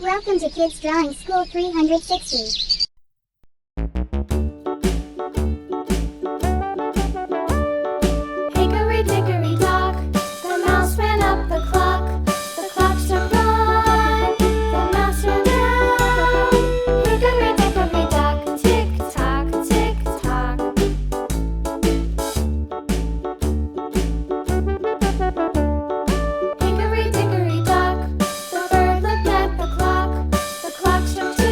Welcome to Kids Drawing School 360. Hickory dickory dock, the mouse ran up the clock. The clock struck one, the mouse ran down. Hickory dickory dock, tick tock, tick tock. Hickory dickory dock, the bird looked at the clock. The clock struck two,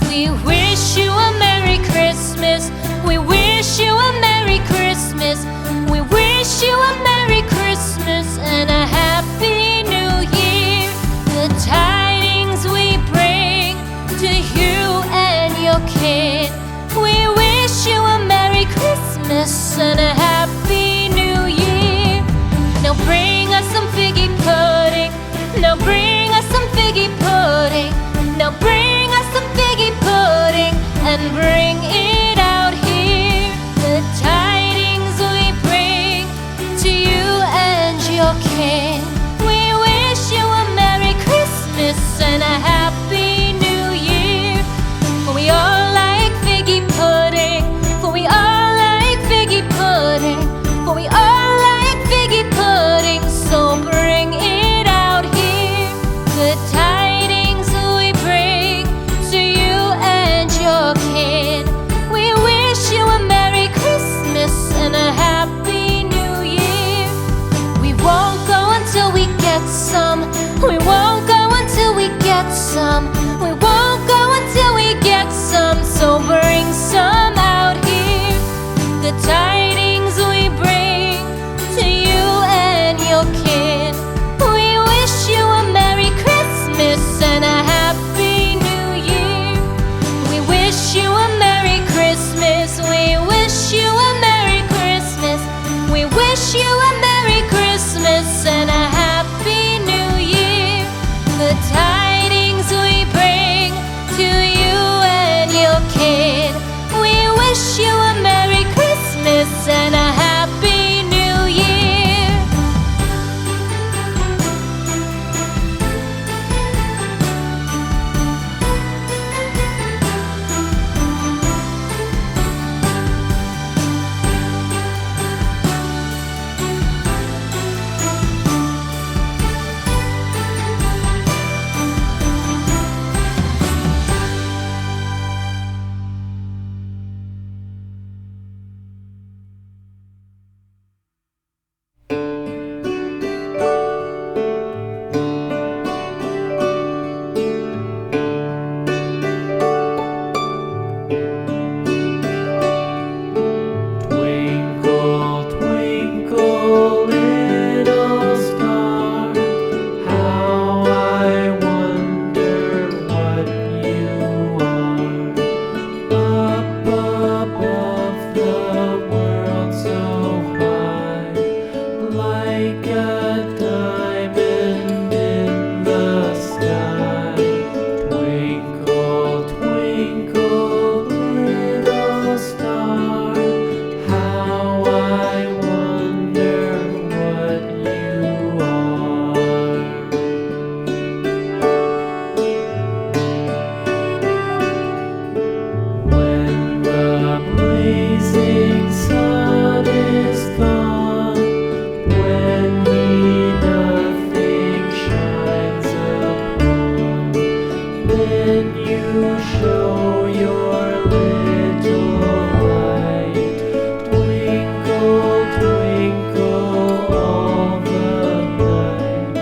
We wish you a Merry Christmas. We wish you a Merry Christmas. We wish you a Merry Christmas and a Happy New Year. The tidings we bring to you and your kid. We wish you a Merry Christmas and a Happy New Year. Now bring us some figgy pudding. Now bring us some figgy pudding. Now bring us some figgy pudding and bring it out here. The tidings we bring to you and your kin. We wish you a Merry Christmas and a Happy New Year. For we all like figgy pudding. For we all like figgy pudding. For we all like figgy pudding. So bring it out here. The tidings we bring to you and your kid. We wish you a Merry Christmas and a Happy New Year. We won't go until we get some. We won't go until we get some. We won't go until we get some. So bring some out here. The tidings we bring to you and your kid. We wish you a Merry Christmas and a Happy New Year. We wish you a Merry Christmas. We wish you a Merry Christmas. We wish you a Merry Christmas and a Happy New Year. The tidings we bring to you and your kid. We wish you a Merry Christmas and a Happy New Year. Twinkle, twinkle, little star, how I wonder what you are. Up above the world so high, like a diamond in the sky. Twinkle, twinkle, little star, how I wonder what you are. When the blazing sun is gone, when he nothing shines upon, then you show your little light. Twinkle, twinkle all the night.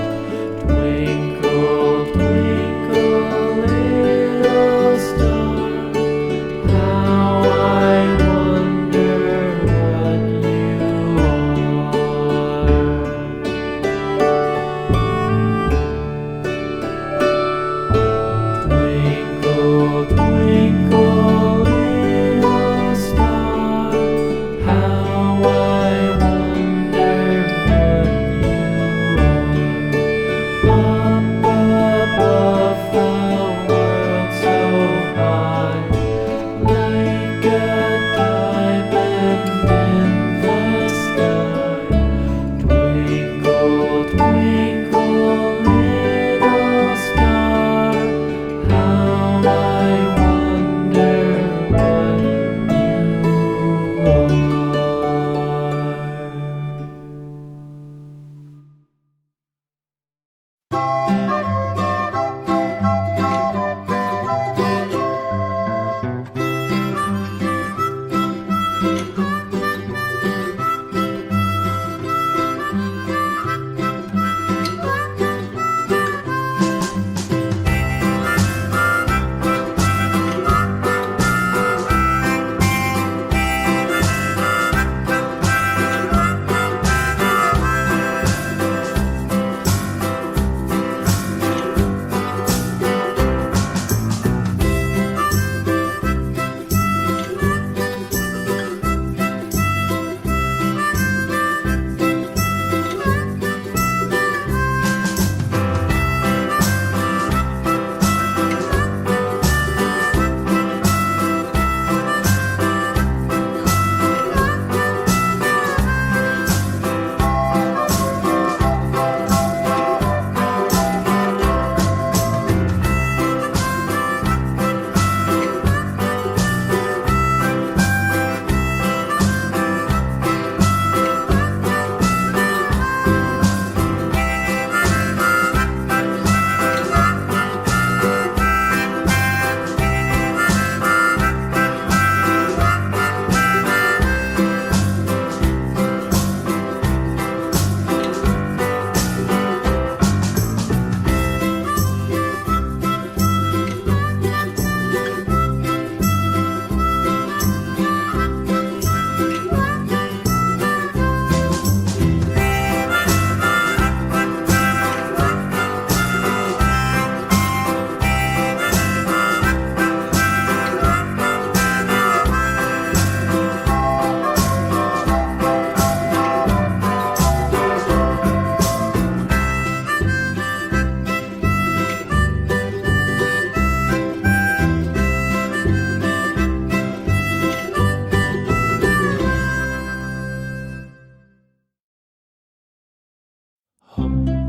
Twinkle, twinkle, little star, how I wonder what you are. Twinkle, twinkle, little star, how I wonder what you are. Up above the world so high, like a diamond in the sky. Twinkle, twinkle, little star, how I wonder what you are. hop.